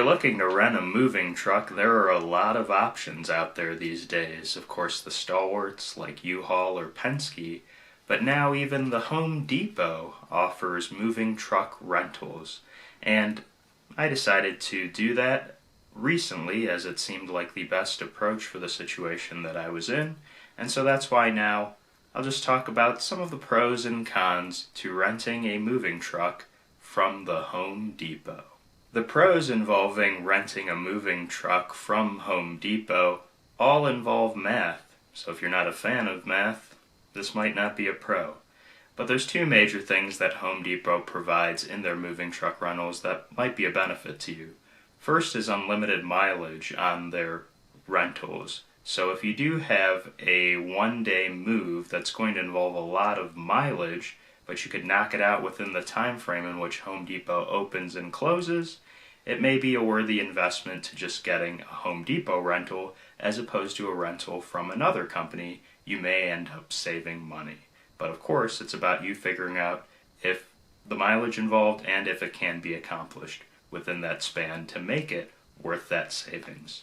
you're looking to rent a moving truck, there are a lot of options out there these days. Of course, the stalwarts like U-Haul or Penske, but now even the Home Depot offers moving truck rentals. And I decided to do that recently as it seemed like the best approach for the situation that I was in. And so that's why now I'll just talk about some of the pros and cons to renting a moving truck from the Home Depot. The pros involving renting a moving truck from Home Depot all involve math, so if you're not a fan of math, this might not be a pro. But there's two major things that Home Depot provides in their moving truck rentals that might be a benefit to you. First is unlimited mileage on their rentals. So if you do have a one-day move that's going to involve a lot of mileage, but you could knock it out within the time frame in which Home Depot opens and closes, it may be a worthy investment to just getting a Home Depot rental as opposed to a rental from another company. You may end up saving money. But of course, it's about you figuring out if the mileage involved and if it can be accomplished within that span to make it worth that savings.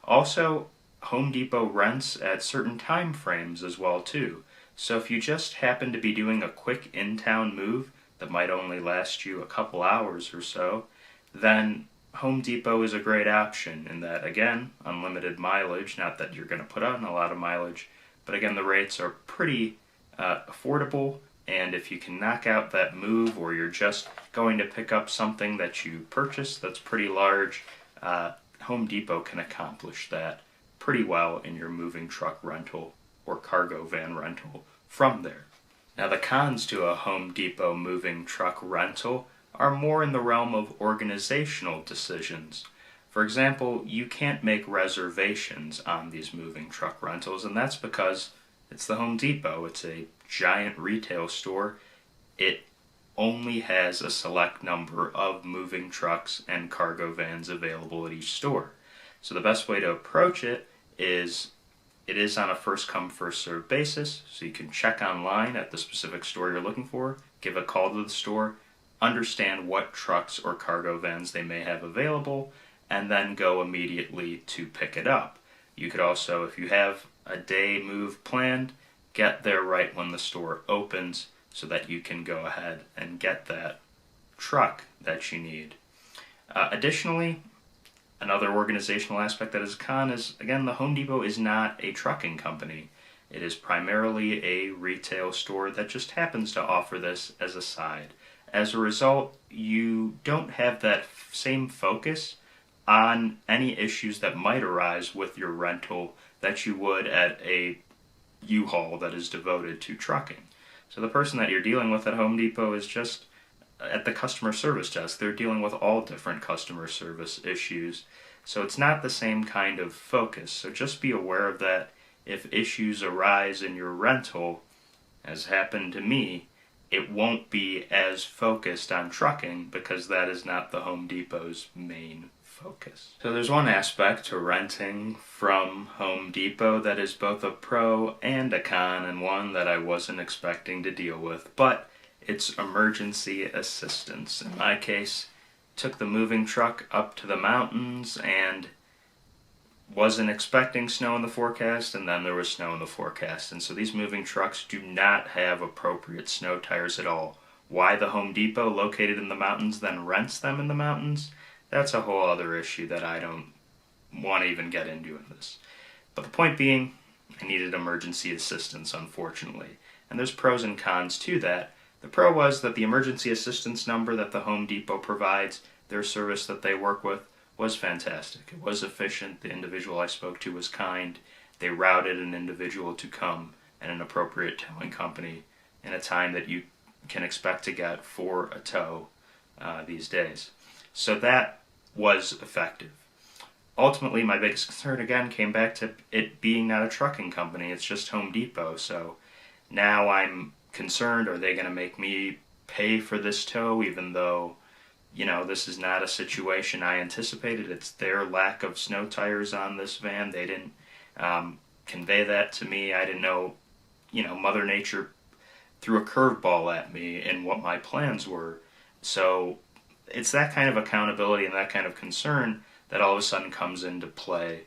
Also, Home Depot rents at certain time frames as well too. So if you just happen to be doing a quick in-town move that might only last you a couple hours or so, then Home Depot is a great option in that, again, unlimited mileage, not that you're going to put on a lot of mileage, but again, the rates are pretty affordable, and if you can knock out that move or you're just going to pick up something that you purchased that's pretty large, Home Depot can accomplish that pretty well in your moving truck rental or cargo van rental from there. Now the cons to a Home Depot moving truck rental are more in the realm of organizational decisions. For example, you can't make reservations on these moving truck rentals, and that's because it's the Home Depot. It's a giant retail store. It only has a select number of moving trucks and cargo vans available at each store. So the best way to approach it is on a first-come, first-served basis, so you can check online at the specific store you're looking for, give a call to the store, understand what trucks or cargo vans they may have available, and then go immediately to pick it up. You could also, if you have a day move planned, get there right when the store opens so that you can go ahead and get that truck that you need. Additionally, another organizational aspect that is a con is, again, the Home Depot is not a trucking company. It is primarily a retail store that just happens to offer this as a side. As a result, you don't have that same focus on any issues that might arise with your rental that you would at a U-Haul that is devoted to trucking. So the person that you're dealing with at Home Depot is just at the customer service desk. They're dealing with all different customer service issues. So it's not the same kind of focus. So just be aware of that. If issues arise in your rental, as happened to me, it won't be as focused on trucking because that is not the Home Depot's main focus. So there's one aspect to renting from Home Depot that is both a pro and a con, and one that I wasn't expecting to deal with, but it's emergency assistance. In my case, took the moving truck up to the mountains and wasn't expecting snow in the forecast, and then there was snow in the forecast. And so these moving trucks do not have appropriate snow tires at all. Why the Home Depot located in the mountains then rents them in the mountains, that's a whole other issue that I don't want to even get into in this. But the point being, I needed emergency assistance, unfortunately. And there's pros and cons to that. The pro was that the emergency assistance number that the Home Depot provides, their service that they work with, was fantastic. It was efficient. The individual I spoke to was kind. They routed an individual to come and an appropriate towing company in a time that you can expect to get for a tow these days. So that was effective. Ultimately, my biggest concern again came back to it being not a trucking company. It's just Home Depot. So now I'm concerned, are they going to make me pay for this tow even though this is not a situation I anticipated? It's their lack of snow tires on this van. They didn't convey that to me. I didn't know, Mother Nature threw a curveball at me in what my plans were. So it's that kind of accountability and that kind of concern that all of a sudden comes into play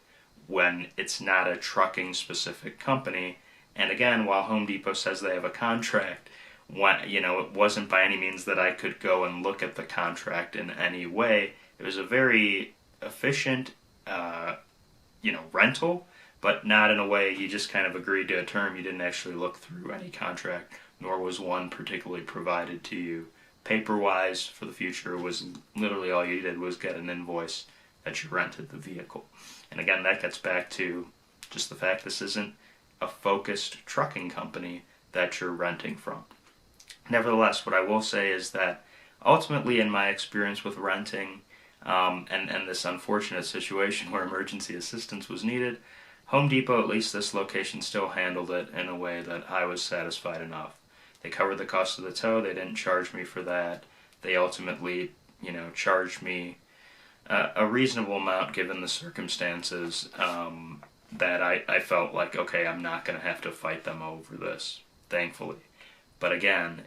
when it's not a trucking specific company. And again, while Home Depot says they have a contract, it wasn't by any means that I could go and look at the contract in any way. It was a very efficient, rental, but not in a way you just kind of agreed to a term. You didn't actually look through any contract, nor was one particularly provided to you. Paper-wise, for the future, was literally all you did was get an invoice that you rented the vehicle. And again, that gets back to just the fact this isn't a focused trucking company that you're renting from. Nevertheless, what I will say is that ultimately, in my experience with renting, and this unfortunate situation where emergency assistance was needed, Home Depot, at least this location, still handled it in a way that I was satisfied enough. They covered the cost of the tow. They didn't charge me for that. They ultimately, charged me a reasonable amount given the circumstances, that I felt like, okay, I'm not going to have to fight them over this, thankfully. But again,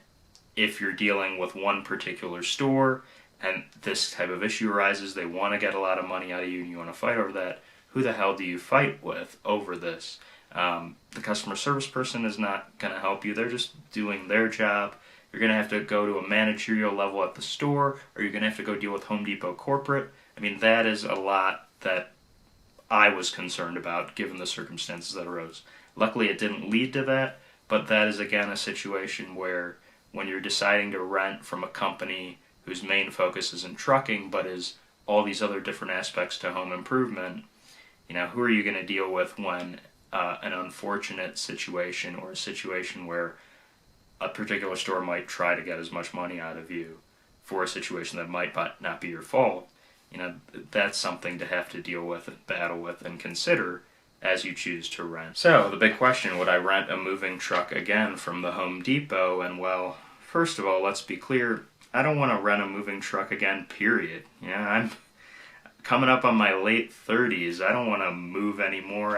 if you're dealing with one particular store and this type of issue arises, they want to get a lot of money out of you and you want to fight over that, who the hell do you fight with over this? The customer service person is not going to help you. They're just doing their job. You're going to have to go to a managerial level at the store, or you're going to have to go deal with Home Depot corporate. I mean, that is a lot that I was concerned about given the circumstances that arose. Luckily, it didn't lead to that, but that is, again, a situation where when you're deciding to rent from a company whose main focus isn't trucking, but is all these other different aspects to home improvement, who are you going to deal with when an unfortunate situation or a situation where a particular store might try to get as much money out of you for a situation that might not be your fault? That's something to have to deal with and battle with and consider as you choose to rent. So, the big question, would I rent a moving truck again from the Home Depot? And well, first of all, let's be clear, I don't want to rent a moving truck again, period. I'm coming up on my late 30s. I don't want to move anymore.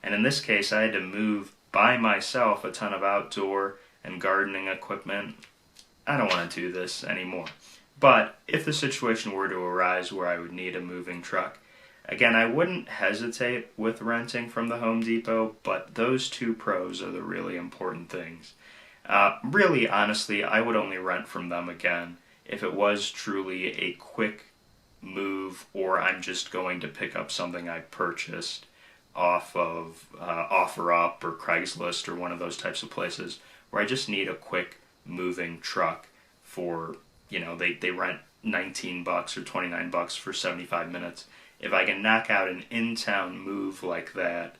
And in this case, I had to move by myself a ton of outdoor and gardening equipment. I don't want to do this anymore. But if the situation were to arise where I would need a moving truck, again, I wouldn't hesitate with renting from the Home Depot, but those two pros are the really important things. Really, honestly, I would only rent from them again if it was truly a quick move, or I'm just going to pick up something I purchased off of OfferUp or Craigslist or one of those types of places where I just need a quick moving truck for, they rent $19 or $29 for 75 minutes. If I can knock out an in-town move like that,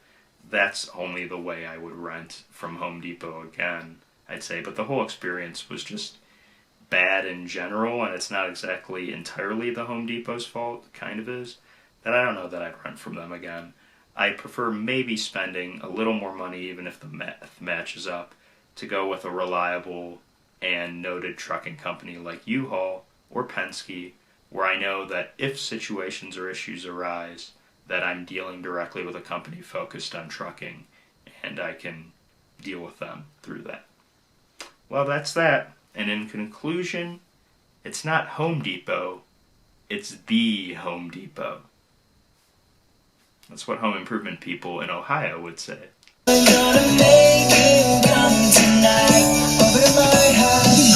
that's only the way I would rent from Home Depot again, I'd say. But the whole experience was just bad in general, and it's not exactly entirely the Home Depot's fault, kind of is, that I don't know that I'd rent from them again. I prefer maybe spending a little more money, even if the math matches up, to go with a reliable and noted trucking company like U-Haul or Penske, where I know that if situations or issues arise, that I'm dealing directly with a company focused on trucking, and I can deal with them through that. Well, that's that. And in conclusion, it's not Home Depot, it's the Home Depot. That's what home improvement people in Ohio would say. We're gonna make it come tonight.